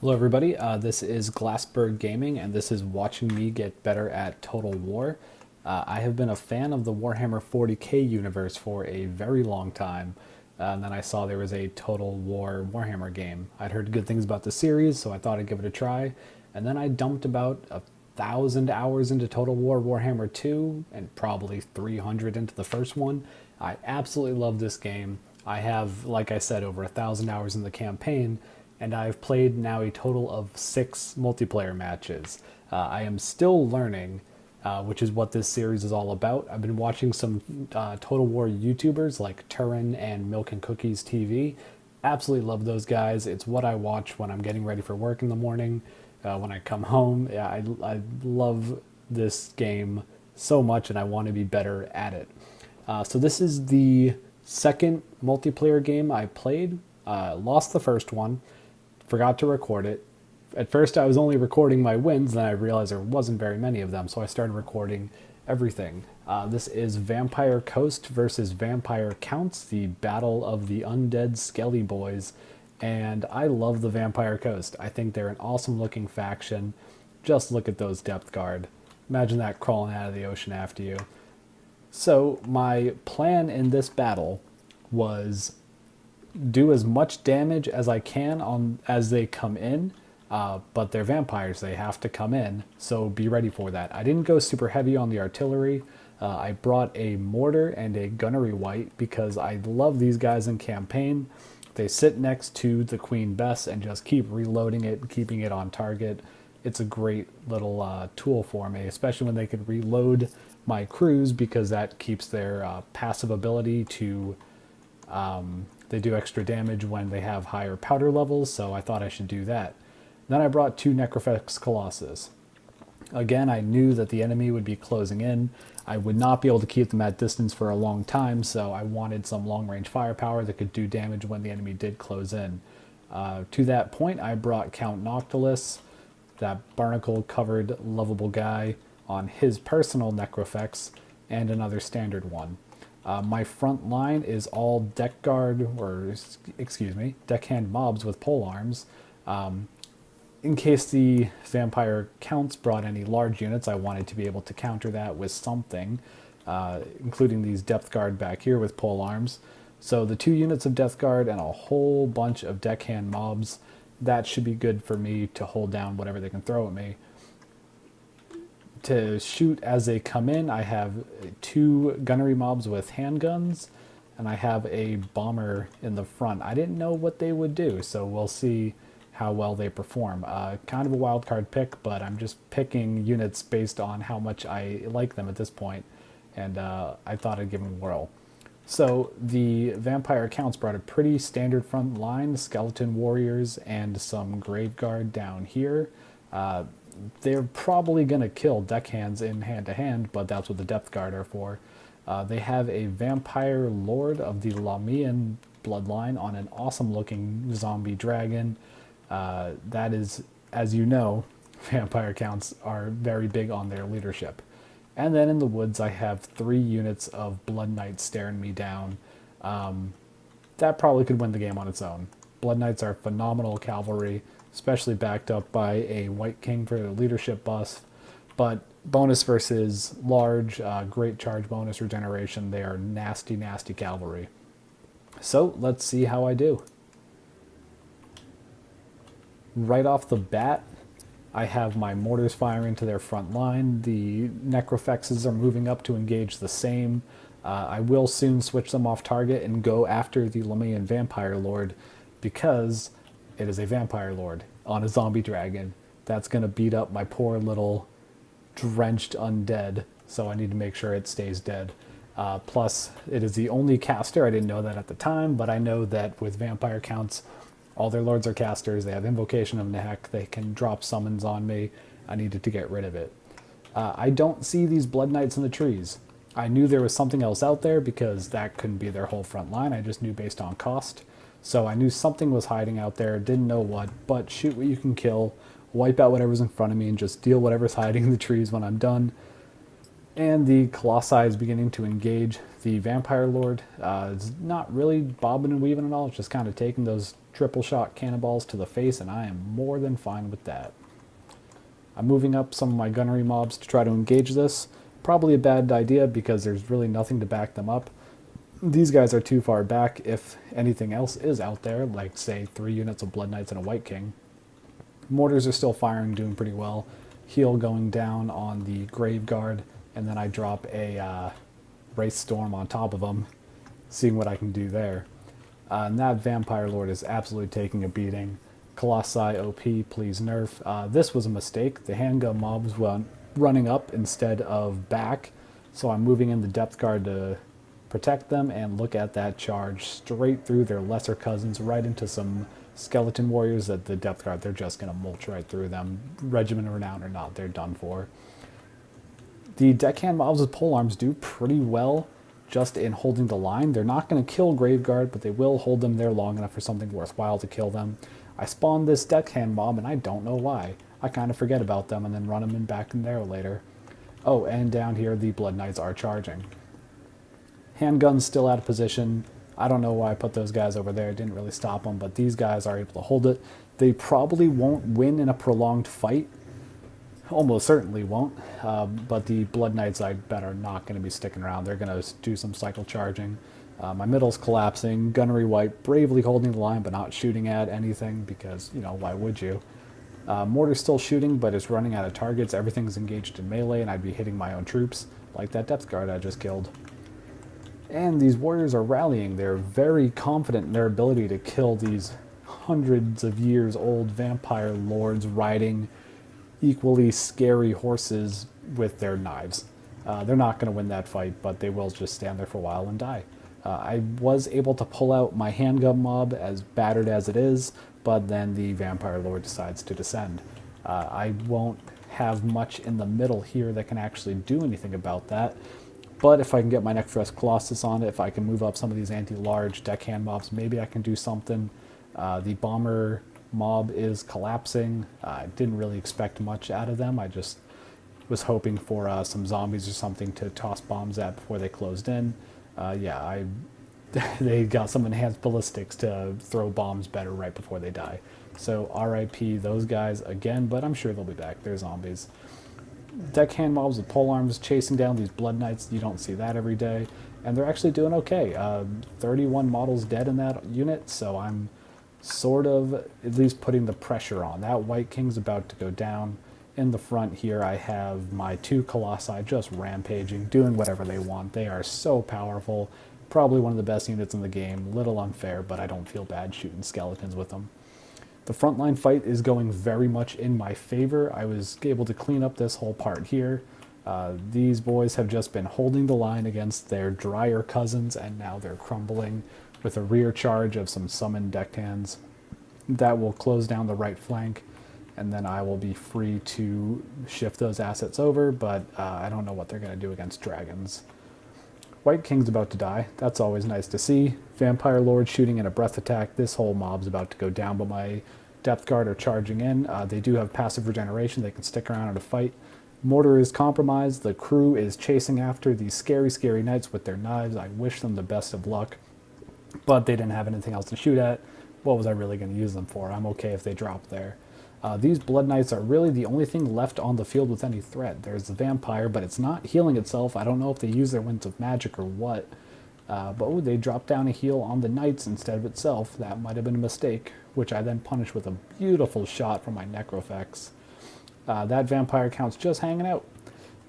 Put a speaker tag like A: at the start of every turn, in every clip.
A: Hello, everybody. This is Glassberg Gaming, and this is watching me get better at Total War. I have been a fan of the Warhammer 40k universe for a very long time, and then I saw there was a Total War Warhammer game. I'd heard good things about the series, so I thought I'd give it a try, and then I dumped about 1,000 hours into Total War Warhammer 2, and probably 300 into the first one. I absolutely love this game. I have, like I said, over 1,000 hours in the campaign, and I've played now a total of 6 multiplayer matches. I am still learning, which is what this series is all about. I've been watching some Total War YouTubers like Turin and Milk and Cookies TV. Absolutely love those guys. It's what I watch when I'm getting ready for work in the morning, when I come home. Yeah, I love this game so much, and I want to be better at it. So this is the second multiplayer game I played. Lost the first one, forgot to record it. At first, I was only recording my wins, then I realized there wasn't very many of them, so I started recording everything. This is Vampire Coast versus Vampire Counts, the Battle of the Undead Skelly Boys, and I love the Vampire Coast. I think they're an awesome looking faction. Just look at those depth guard. Imagine that crawling out of the ocean after you. So my plan in this battle was do as much damage as I can on as they come in, but they're vampires, they have to come in, so be ready for that. I didn't go super heavy on the artillery. I brought a mortar and a gunnery wight because I love these guys in campaign. They sit next to the Queen Bess and just keep reloading it, keeping it on target. It's a great little tool for me, especially when they can reload my crews, because that keeps their passive ability to they do extra damage when they have higher powder levels, so I thought I should do that. Then I brought 2 Necrofex Colossus. Again, I knew that the enemy would be closing in. I would not be able to keep them at distance for a long time, so I wanted some long-range firepower that could do damage when the enemy did close in. To that point, I brought Count Noctilus, that barnacle-covered lovable guy, on his personal Necrofex, and another standard one. My front line is all deck guard, or excuse me, deckhand mobs with pole arms. In case the vampire counts brought any large units, I wanted to be able to counter that with something, including these depth guard back here with pole arms. So the 2 units of death guard and a whole bunch of deckhand mobs, that should be good for me to hold down whatever they can throw at me. To shoot as they come in, I have 2 gunnery mobs with handguns, and I have a bomber in the front. I didn't know what they would do, so we'll see how well they perform. Kind of a wild card pick, but I'm just picking units based on how much I like them at this point, and I thought I'd give them a whirl. So the Vampire Counts brought a pretty standard front line, skeleton warriors and some grave guard down here. They're probably going to kill deckhands in hand-to-hand, but that's what the depth guard are for. They have a vampire lord of the Lamian bloodline on an awesome-looking zombie dragon. That is, as you know, vampire counts are very big on their leadership. And then in the woods, I have 3 units of Blood Knights staring me down. That probably could win the game on its own. Blood Knights are phenomenal cavalry, especially backed up by a White King for the leadership buff. But bonus versus large, great charge bonus regeneration, they are nasty, nasty cavalry. So let's see how I do. Right off the bat, I have my mortars firing to their front line. The Necrofexes are moving up to engage the same. I will soon switch them off target and go after the Lamian Vampire Lord, because it is a Vampire Lord on a zombie dragon. That's going to beat up my poor little drenched undead, so I need to make sure it stays dead. Plus, it is the only caster. I didn't know that at the time, but I know that with Vampire Counts, all their lords are casters. They have Invocation of Nehek. They can drop summons on me. I needed to get rid of it. I don't see these Blood Knights in the trees. I knew there was something else out there because that couldn't be their whole front line. I just knew based on cost. So I knew something was hiding out there. Didn't know what, but shoot what you can kill. Wipe out whatever's in front of me and just deal whatever's hiding in the trees when I'm done. And the Colossi is beginning to engage the Vampire Lord. It's not really bobbing and weaving at all. It's just kind of taking those triple shot cannonballs to the face, and I am more than fine with that. I'm moving up some of my gunnery mobs to try to engage this. Probably a bad idea because there's really nothing to back them up. These guys are too far back if anything else is out there, like say 3 units of Blood Knights and a White King. Mortars are still firing, doing pretty well. Heal going down on the Grave Guard, and then I drop a Wraith Storm on top of them, seeing what I can do there. And that Vampire Lord is absolutely taking a beating. Colossi OP, please nerf. This was a mistake. The handgun mobs went running up instead of back, so I'm moving in the Depth Guard to protect them, and look at that charge straight through their lesser cousins, right into some skeleton warriors that the Depth Guard, they're just going to mulch right through them. Regiment Renown or not, they're done for. The deckhand mobs with polearms do pretty well just in holding the line. They're not going to kill Graveguard, but they will hold them there long enough for something worthwhile to kill them. I spawned this deckhand mob, and I don't know why. I kind of forget about them and then run them back in there later. Oh, and down here the Blood Knights are charging. Handguns still out of position. I don't know why I put those guys over there. It didn't really stop them, but these guys are able to hold it. They probably won't win in a prolonged fight. Almost certainly won't. But the Blood Knights, I bet, are not going to be sticking around. They're going to do some cycle charging. My middle's collapsing. Gunnery White bravely holding the line, but not shooting at anything because, you know, why would you? Mortar's still shooting, but it's running out of targets. Everything's engaged in melee, and I'd be hitting my own troops, like that Depth Guard I just killed. And these warriors are rallying. They're very confident in their ability to kill these hundreds of years old vampire lords riding equally scary horses with their knives. They're not going to win that fight, but they will just stand there for a while and die. I was able to pull out my handgun mob, as battered as it is, but then the vampire lord decides to descend. I won't have much in the middle here that can actually do anything about that. But if I can get my Necrophorus Colossus on it, if I can move up some of these anti-large deckhand mobs, maybe I can do something. The bomber mob is collapsing. I didn't really expect much out of them. I just was hoping for some zombies or something to toss bombs at before they closed in. They got some enhanced ballistics to throw bombs better right before they die. So RIP those guys again, but I'm sure they'll be back. They're zombies. Deckhand mobs with polearms chasing down these Blood Knights. You don't see that every day. And they're actually doing okay. 31 models dead in that unit, so I'm sort of at least putting the pressure on. That White King's about to go down. In the front here, I have my 2 Colossi just rampaging, doing whatever they want. They are so powerful. Probably one of the best units in the game. Little unfair, but I don't feel bad shooting skeletons with them. The frontline fight is going very much in my favor. I was able to clean up this whole part here. These boys have just been holding the line against their drier cousins, and now they're crumbling with a rear charge of some summoned deckhands. That will close down the right flank, and then I will be free to shift those assets over, but I don't know what they're going to do against dragons. White King's about to die. That's always nice to see. Vampire Lord shooting in a breath attack. This whole mob's about to go down, but my Depth Guard are charging in. They do have passive regeneration. They can stick around in a fight. Mortar is compromised. The crew is chasing after these scary, scary knights with their knives. I wish them the best of luck, but they didn't have anything else to shoot at. What was I really going to use them for? I'm okay if they drop there. These Blood Knights are really the only thing left on the field with any threat. There's the Vampire, but it's not healing itself. I don't know if they use their Winds of Magic or what. But they dropped down a heal on the Knights instead of itself. That might have been a mistake, which I then punished with a beautiful shot from my Necrophorus. That Vampire count's just hanging out.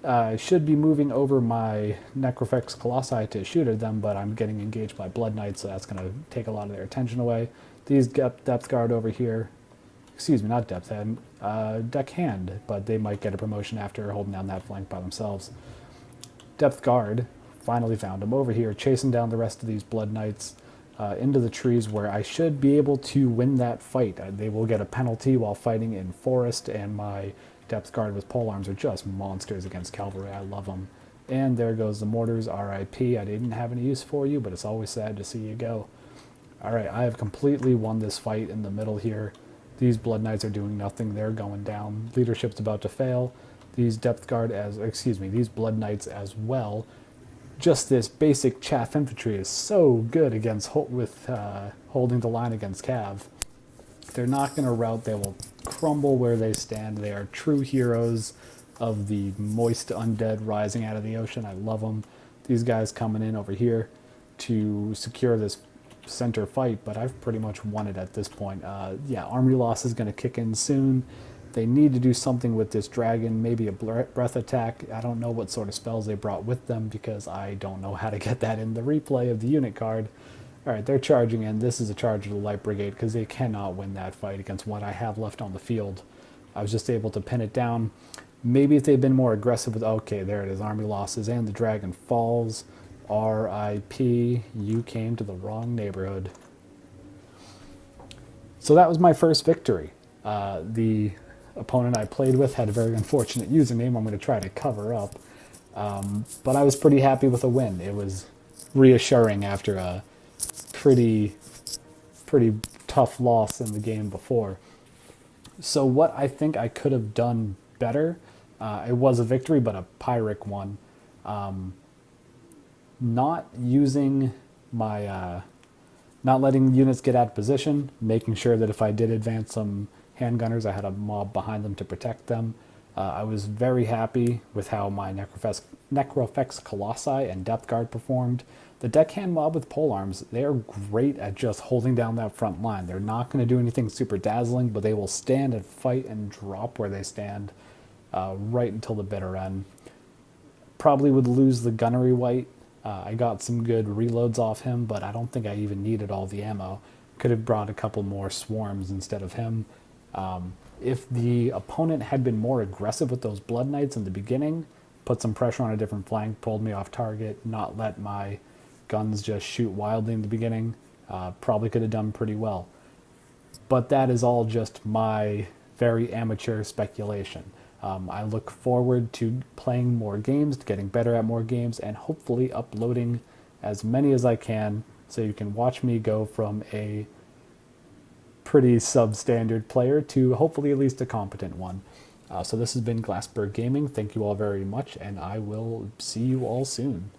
A: I should be moving over my Necrophorus Colossi to shoot at them, but I'm getting engaged by Blood Knights, so that's going to take a lot of their attention away. These Depth Guard over here, excuse me, not Depth Hand, Deckhand, but they might get a promotion after holding down that flank by themselves. Depth Guard, finally found him over here, chasing down the rest of these Blood Knights into the trees where I should be able to win that fight. They will get a penalty while fighting in forest, and my Depth Guard with polearms are just monsters against cavalry. I love them. And there goes the mortars, RIP. I didn't have any use for you, but it's always sad to see you go. Alright, I have completely won this fight in the middle here. These Blood Knights are doing nothing. They're going down. Leadership's about to fail. These these Blood Knights as well. Just this basic chaff infantry is so good against holding the line against Cav. They're not going to rout. They will crumble where they stand. They are true heroes of the moist undead rising out of the ocean. I love them. These guys coming in over here to secure this center fight, but I've pretty much won it at this point. Yeah, army loss is going to kick in soon. They need to do something with this dragon, maybe a breath attack. I don't know what sort of spells they brought with them because I don't know how to get that in the replay of the unit card. All right, they're charging in. This is a charge of the Light Brigade because they cannot win that fight against what I have left on the field. I was just able to pin it down. Maybe if they'd been more aggressive with, okay, there it is, army losses, and the dragon falls. R.I.P. You came to the wrong neighborhood. So that was my first victory. The opponent I played with had a very unfortunate username I'm going to try to cover up. But I was pretty happy with a win. It was reassuring after a pretty tough loss in the game before. So what I think I could have done better, it was a victory, but a Pyrrhic one. Not using my, not letting units get out of position, making sure that if I did advance some handgunners, I had a mob behind them to protect them. I was very happy with how my Necrofex Colossi and Depth Guard performed. The deckhand mob with polearms, they are great at just holding down that front line. They're not going to do anything super dazzling, but they will stand and fight and drop where they stand right until the bitter end. Probably would lose the gunnery wight. I got some good reloads off him, but I don't think I even needed all the ammo. Could have brought a couple more swarms instead of him. If the opponent had been more aggressive with those Blood Knights in the beginning, put some pressure on a different flank, pulled me off target, not let my guns just shoot wildly in the beginning, probably could have done pretty well. But that is all just my very amateur speculation. I look forward to playing more games, to getting better at more games, and hopefully uploading as many as I can so you can watch me go from a pretty substandard player to hopefully at least a competent one. So this has been Glassberg Gaming. Thank you all very much, and I will see you all soon.